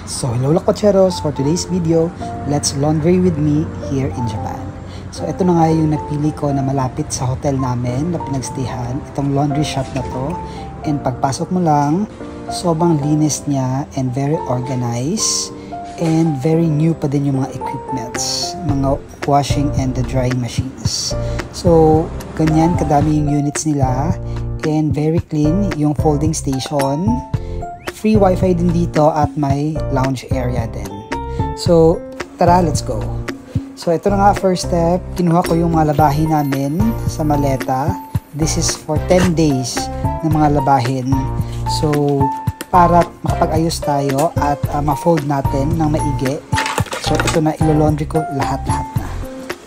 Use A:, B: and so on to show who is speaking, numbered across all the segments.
A: So hello Lakwacheros, for today's video, let's laundry with me here in Japan. So ito na nga yung napili ko na malapit sa hotel namin na pinagstayhan, itong laundry shop na to. And pagpasok mo lang, sobrang linis niya and very organized. And very new pa din yung mga equipments, mga washing and the drying machines. So ganyan kadami yung units nila and very clean yung folding station. Free wifi din dito at may lounge area din. So tara, let's go. So ito na nga, first step, kinuha ko yung mga labahin namin sa maleta. This is for 10 days na mga labahin. So para makapag-ayos tayo at ma-fold natin ng maigi. So ito na, ilo-laundry ko lahat-lahat na.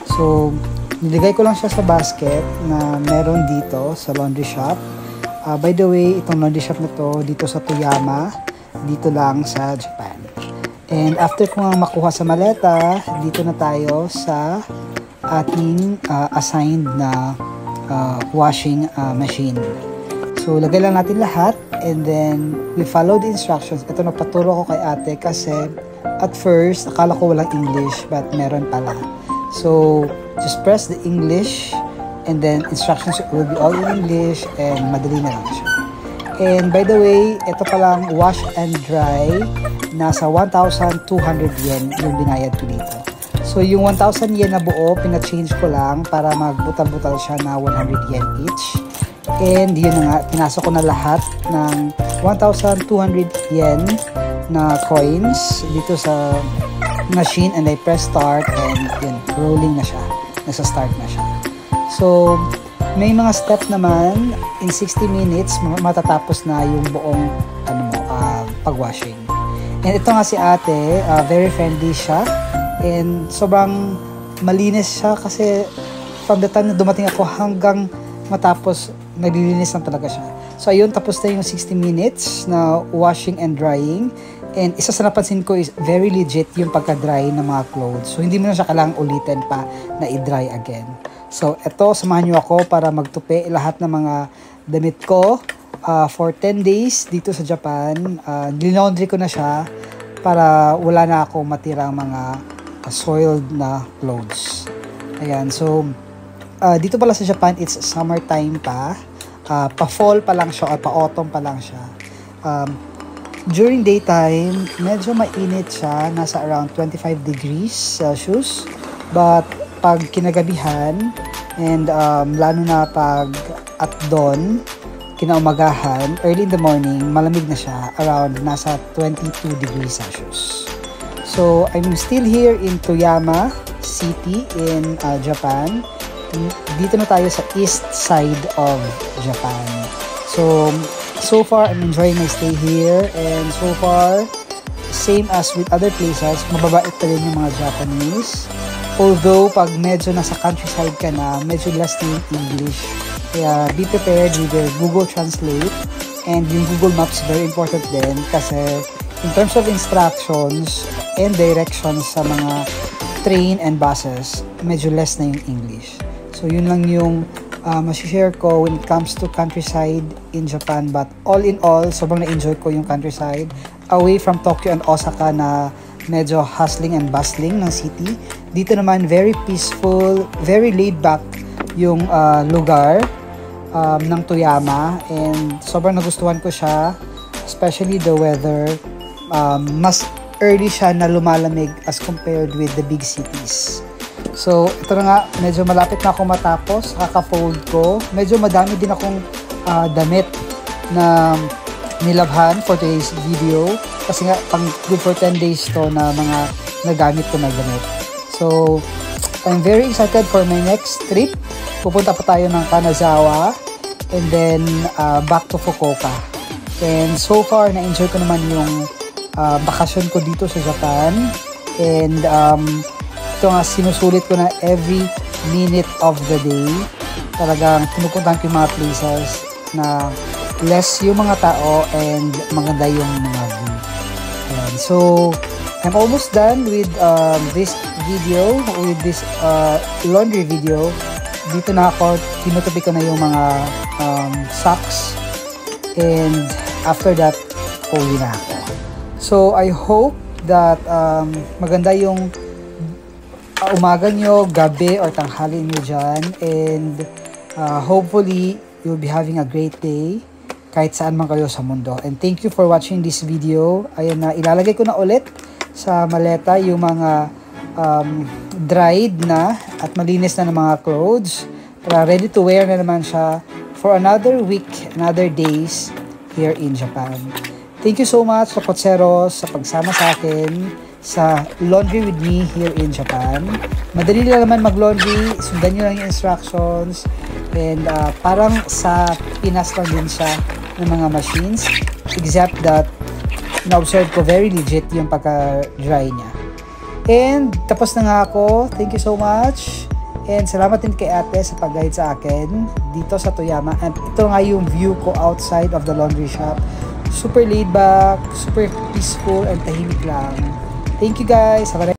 A: So nilagay ko lang siya sa basket na meron dito sa laundry shop. By the way, itong laundry shop na to dito sa Toyama, dito lang sa Japan. And after ko nga makuha sa maleta, dito na tayo sa ating assigned na washing machine. So lagay lang natin lahat and then we follow the instructions. Ito nagpaturo ko kay ate kasi at first akala ko walang English but meron pala. So just press the English and then instructions will be all in English and madali na lang siya. And by the way, ito palang wash and dry, nasa 1,200 yen yung binayad ko dito. So yung 1,000 yen na buo, pina-change ko lang para magbutal-butal siya na 100 yen each. And yun na nga, pinasok ko na lahat ng 1,200 yen na coins dito sa machine and I press start and yun, rolling na siya. Nasa start na siya. So, may mga step naman, in 60 minutes, matatapos na yung buong pag-washing. And ito nga si ate, very friendly siya. And sobrang malinis siya kasi from the time na dumating ako hanggang matapos, naglilinis lang talaga siya. So, ayun, tapos na yung 60 minutes na washing and drying. And isa sa napansin ko is very legit yung pagka-dry ng mga clothes. So, hindi mo na siya kailangang ulitin pa na i-dry again. So, eto, samahan nyo ako para magtupi lahat ng mga damit ko for 10 days dito sa Japan. Nilaundry ko na siya para wala na akong matirang mga soiled na clothes. Ayan, so, dito pala sa Japan, it's summertime pa. Pa-fall pa lang siya or pa-autumn pa lang siya. During daytime, medyo mainit siya, nasa around 25 degrees Celsius. But pag kinagabihan and lalo na pag at dawn, kinaumagahan, early in the morning, malamig na siya, around nasa 22 degrees Celsius. So, I'm still here in Toyama City in Japan. Dito na tayo sa east side of Japan. So far, I'm enjoying my stay here and so far, same as with other places, mababait pa rin yung mga Japanese. Although, pag medyo nasa countryside ka na, medyo less na yung English. Kaya, be prepared with your Google Translate. And yung Google Maps, very important din. Kasi, in terms of instructions and directions sa mga train and buses, medyo less na yung English. So, yun lang yung masishare ko when it comes to countryside in Japan. But all in all, sobrang na-enjoy ko yung countryside. Away from Tokyo and Osaka na medyo hustling and bustling ng city. Dito naman, very peaceful, very laid back yung lugar ng Toyama. And sobrang nagustuhan ko siya, especially the weather. Mas early siya na lumalamig as compared with the big cities. So, ito na nga, medyo malapit na ako matapos, kaka-fold ko. Medyo madami din akong damit na nilabhan for today's video. Kasi nga, pang good for 10 days to na mga nagamit ko na damit. So, I'm very excited for my next trip. Pupunta pa tayo ng Kanazawa and then back to Fukuoka. And so far, na-enjoy ko naman yung bakasyon ko dito sa Japan. And ito nga, sinusulit ko na every minute of the day. Talagang pinupuntahan ko yung mga places na less yung mga tao and maganda yung mga view. Ayan. So, I'm almost done with this video, with this laundry video. Dito na ako, tinutupi ko na yung mga socks. And after that, uwi na ako. So, I hope that maganda yung umaga nyo, gabi, or tanghali nyo dyan. And hopefully, you'll be having a great day kahit saan man kayo sa mundo. And thank you for watching this video. Ayan na, ilalagay ko na ulit sa maleta yung mga dried na at malinis na ng mga clothes. Para ready to wear na naman siya for another week, another days here in Japan. Thank you so much, Kapotseros, sa pagsama sa akin sa laundry with me here in Japan. Madali lang naman mag-laundry, sundan nyo lang yung instructions, and parang sa Pinas lang din siya ng mga machines, except that na-observe ko very legit yung pagka-dry niya. And tapos na nga ako. Thank you so much, and salamat din kay ate sa pag-guide sa akin dito sa Toyama. And ito nga yung view ko outside of the laundry shop. Super laid back, super peaceful, and tahimik lang. Thank you guys. Have a